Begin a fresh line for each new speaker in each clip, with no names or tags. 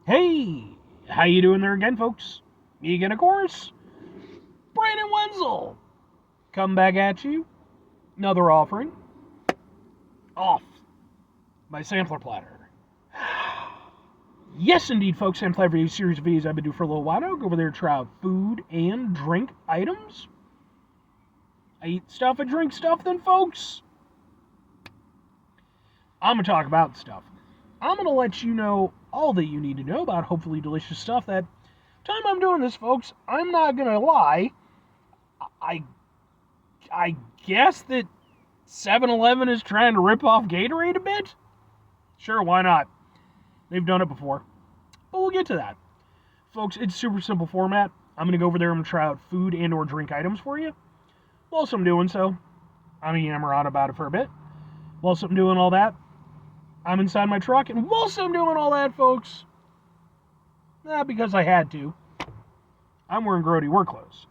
Hey, how you doing there again, folks? Me again, of course. Brandon Wenzel. Come back at you. Another offering. Off my sampler platter. Yes, indeed, folks. Sampler review series of videos I've been doing for a little while now. Go over there, try out food and drink items. I eat stuff, I drink stuff, then, folks. I'm going to talk about stuff. I'm going to let you know all that you need to know about hopefully delicious stuff. That time I'm doing this, folks, I'm not going to lie. I I guess that 7-Eleven is trying to rip off Gatorade a bit? Sure, why not? They've done it before. But we'll get to that. Folks, it's super simple format. I'm going to go over there and try out food and or drink items for you. Whilst I'm doing so, I'm going to yammer on about it for a bit. Whilst I'm doing all that, I'm inside my truck. And whilst I'm doing all that, folks, not because I had to, I'm wearing grody work clothes.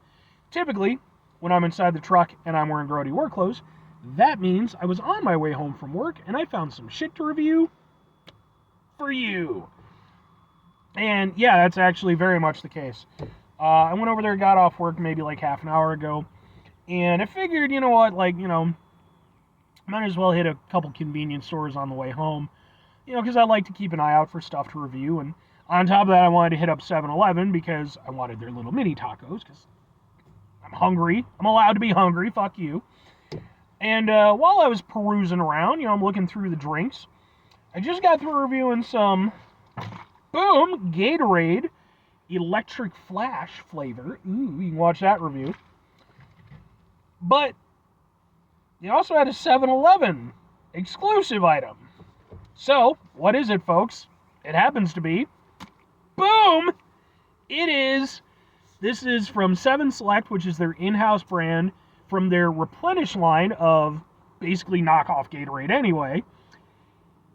Typically, when I'm inside the truck and I'm wearing grody work clothes, that means I was on my way home from work and I found some shit to review for you. And yeah, that's actually very much the case. I went over there, got off work maybe like half an hour ago, and I figured, you know what, might as well hit a couple convenience stores on the way home, because I like to keep an eye out for stuff to review. And on top of that, I wanted to hit up 7-Eleven because I wanted their little mini tacos, because I'm hungry. I'm allowed to be hungry. Fuck you. And while I was perusing around, I'm looking through the drinks, I just got through reviewing some, boom, Gatorade Electric Flash flavor. Ooh, you can watch that review. But they also had a 7-Eleven exclusive item. So, what is it, folks? It happens to be, boom, this is from 7 Select, which is their in-house brand, from their Replenish line of basically knockoff Gatorade anyway.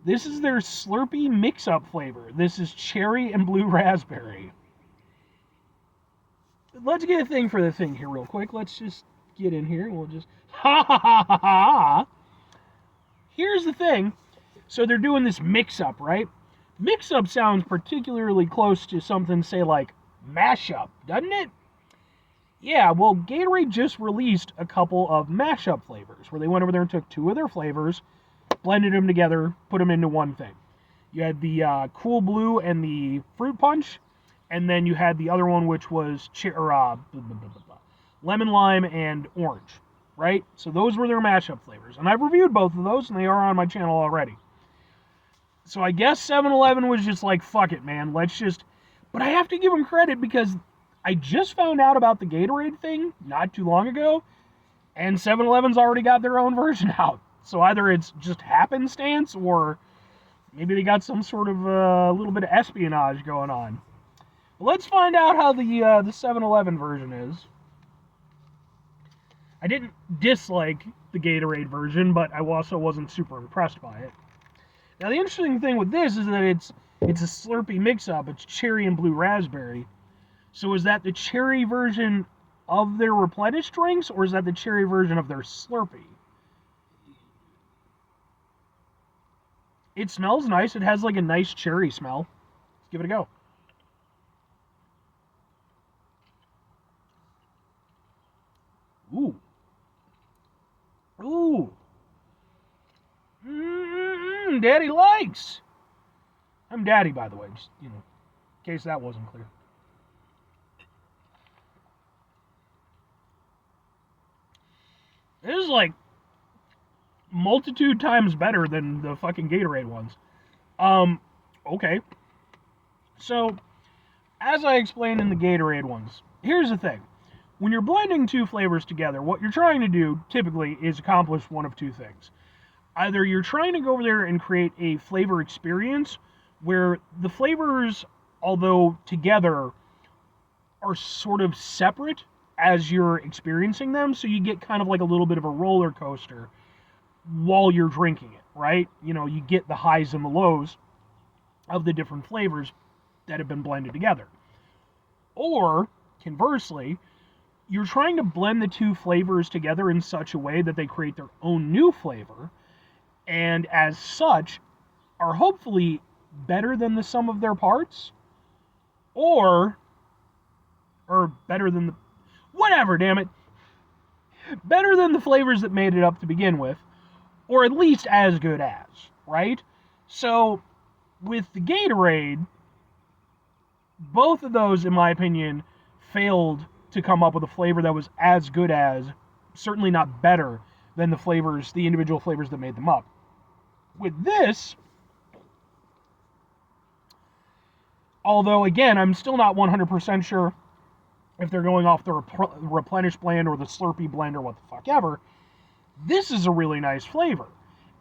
This is their Slurpee mix-up flavor. This is cherry and blue raspberry. Let's get a thing for the thing here real quick. Let's just get in here. We'll just, ha ha ha ha ha. Here's the thing. So they're doing this mix-up, right? Mix-up sounds particularly close to something, say, like mashup, doesn't it? Yeah, well, Gatorade just released a couple of mashup flavors where they went over there and took 2 of their flavors, blended them together, put them into one thing. You had the Cool Blue and the Fruit Punch, and then you had the other one, which was Lemon Lime and Orange, right? So those were their mashup flavors. And I've reviewed both of those, and they are on my channel already. So I guess 7-Eleven was just like, fuck it, man, let's just... But I have to give them credit because I just found out about the Gatorade thing not too long ago, and 7-Eleven's already got their own version out. So either it's just happenstance, or maybe they got some sort of little bit of espionage going on. But let's find out how the 7-Eleven version is. I didn't dislike the Gatorade version, but I also wasn't super impressed by it. Now the interesting thing with this is that it's a Slurpee mix-up. It's cherry and blue raspberry. So is that the cherry version of their Replenish drinks, or is that the cherry version of their Slurpee? It smells nice. It has like a nice cherry smell. Let's give it a go. Ooh. Ooh. Daddy likes. I'm Daddy, by the way, just, in case that wasn't clear. This is like multitude times better than the fucking Gatorade ones. Okay. So, as I explained in the Gatorade ones, here's the thing. When you're blending 2 flavors together, what you're trying to do, typically, is accomplish one of 2 things. Either you're trying to go over there and create a flavor experience where the flavors, although together, are sort of separate as you're experiencing them, so you get kind of like a little bit of a roller coaster while you're drinking it, right? You get the highs and the lows of the different flavors that have been blended together. Or, conversely, you're trying to blend the 2 flavors together in such a way that they create their own new flavor, and as such, are hopefully better than the sum of their parts. or better than the, whatever, damn it, better than the flavors that made it up to begin with, or at least as good as, right? So, with the Gatorade, both of those, in my opinion, failed to come up with a flavor that was as good as, certainly not better than the individual flavors that made them up. With this, although again, I'm still not 100% sure if they're going off the Replenish blend or the Slurpee blend or what the fuck ever, this is a really nice flavor.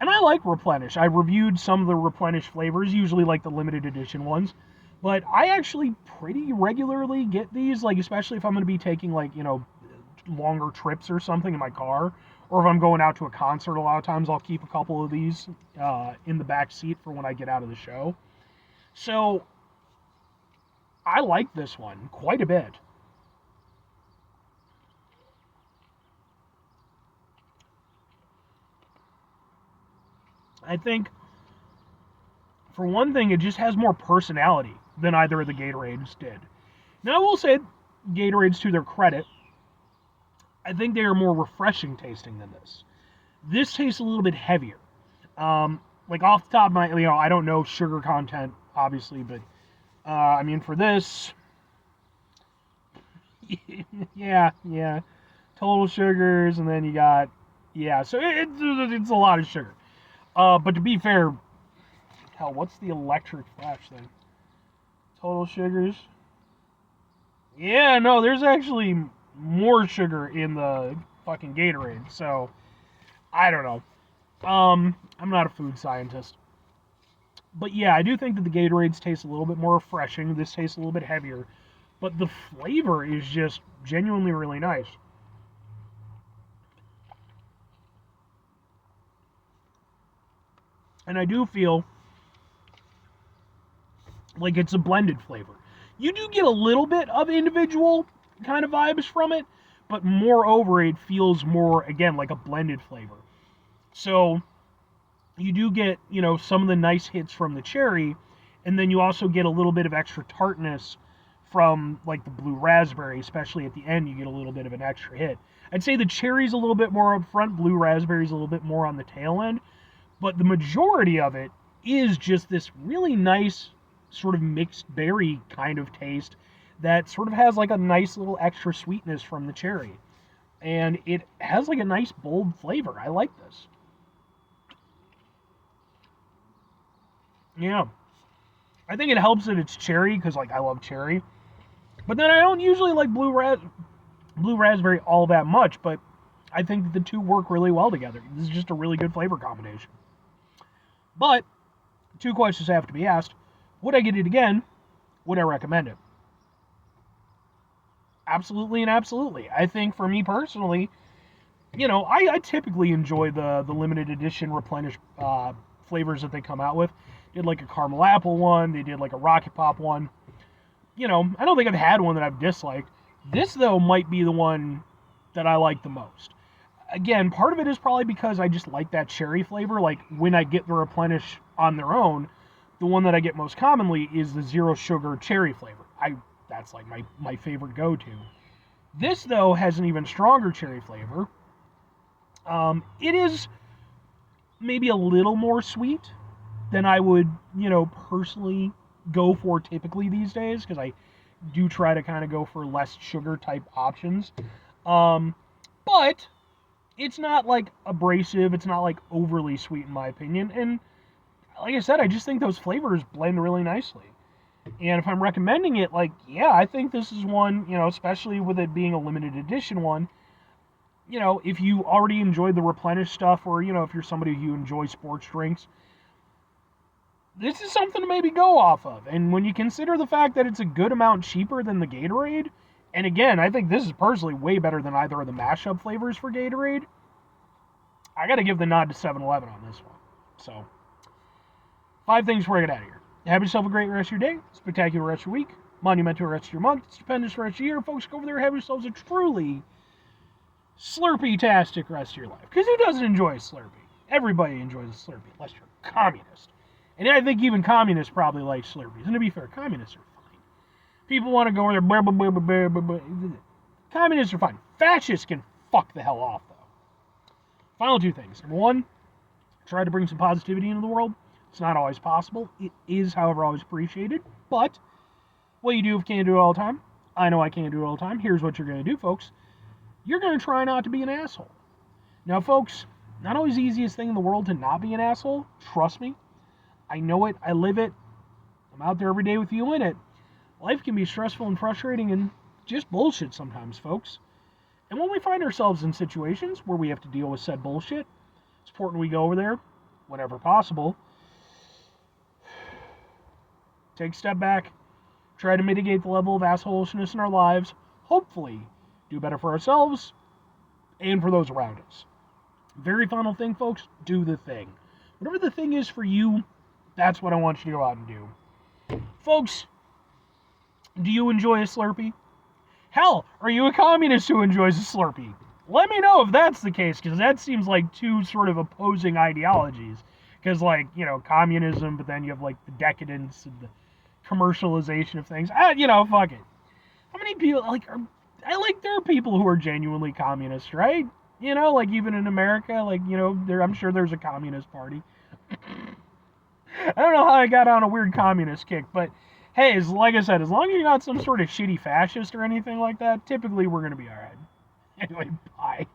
And I like Replenish. I've reviewed some of the Replenish flavors, usually like the limited edition ones, but I actually pretty regularly get these, like especially if I'm going to be taking like, longer trips or something in my car, or if I'm going out to a concert. A lot of times I'll keep a couple of these in the back seat for when I get out of the show. So I like this one quite a bit. I think, for one thing, it just has more personality than either of the Gatorades did. Now, I will say, Gatorades, to their credit, I think they are more refreshing tasting than this. This tastes a little bit heavier. Like, off the top of my, I don't know sugar content, obviously, but, for this, yeah, total sugars, and then you got, so it's a lot of sugar. But to be fair, hell, what's the electric flash thing? Total sugars. Yeah, no, there's actually more sugar in the fucking Gatorade, so I don't know. I'm not a food scientist. But yeah, I do think that the Gatorades taste a little bit more refreshing. This tastes a little bit heavier. But the flavor is just genuinely really nice. And I do feel like it's a blended flavor. You do get a little bit of individual kind of vibes from it, but moreover, it feels more, again, like a blended flavor. So you do get, some of the nice hits from the cherry, and then you also get a little bit of extra tartness from, like, the blue raspberry, especially at the end, you get a little bit of an extra hit. I'd say the cherry's a little bit more up front, blue raspberry's a little bit more on the tail end, but the majority of it is just this really nice sort of mixed berry kind of taste that sort of has like a nice little extra sweetness from the cherry. And it has like a nice bold flavor. I like this. Yeah. I think it helps that it's cherry because like I love cherry. But then I don't usually like blue raspberry all that much, but I think that the two work really well together. This is just a really good flavor combination. But two questions have to be asked. Would I get it again? Would I recommend it? Absolutely and absolutely. I think for me personally, I typically enjoy the limited edition Replenish flavors that they come out with. They did like a caramel apple one. They did like a rocket pop one. I don't think I've had one that I've disliked. This, though, might be the one that I like the most. Again, part of it is probably because I just like that cherry flavor. Like, when I get the Replenish on their own, the one that I get most commonly is the zero sugar cherry flavor. That's like my favorite go-to. This, though, has an even stronger cherry flavor. It is maybe a little more sweet than I would, personally go for typically these days, because I do try to kind of go for less sugar type options. But it's not like abrasive. It's not like overly sweet in my opinion. And like I said, I just think those flavors blend really nicely. And if I'm recommending it, I think this is one, especially with it being a limited edition one, if you already enjoyed the Replenish stuff, or, if you're somebody who enjoys sports drinks, this is something to maybe go off of. And when you consider the fact that it's a good amount cheaper than the Gatorade, and again, I think this is personally way better than either of the mashup flavors for Gatorade, I got to give the nod to 7-Eleven on this one. So, 5 things before I get out of here. Have yourself a great rest of your day, spectacular rest of your week, monumental rest of your month, stupendous rest of your year. Folks, go over there and have yourselves a truly Slurpee-tastic rest of your life. Because who doesn't enjoy a Slurpee? Everybody enjoys a Slurpee, unless you're a communist. And I think even communists probably like Slurpees. And to be fair, communists are fine. People want to go over there. Blah, blah, blah, blah, blah, blah. Communists are fine. Fascists can fuck the hell off, though. Final two things. Number one, try to bring some positivity into the world. It's not always possible. It is, however, always appreciated. But what you do if you can't do it all the time, I know I can't do it all the time. Here's what you're going to do, folks. You're going to try not to be an asshole. Now, folks, not always the easiest thing in the world to not be an asshole. Trust me. I know it. I live it. I'm out there every day with you in it. Life can be stressful and frustrating and just bullshit sometimes, folks. And when we find ourselves in situations where we have to deal with said bullshit, it's important we go over there, whenever possible, take a step back, try to mitigate the level of assholishness in our lives, hopefully do better for ourselves and for those around us. Very final thing, folks, do the thing. Whatever the thing is for you, that's what I want you to go out and do. Folks, do you enjoy a Slurpee? Hell, are you a communist who enjoys a Slurpee? Let me know if that's the case, because that seems like two sort of opposing ideologies. Because, like, you know, communism, but then you have, like, the decadence and the commercialization of things. Fuck it. How many people, there are people who are genuinely communist, right? You know, like, even in America, like, you know, I'm sure there's a communist party. I don't know how I got on a weird communist kick, but hey, like I said, as long as you're not some sort of shitty fascist or anything like that, typically we're going to be alright. Anyway, bye.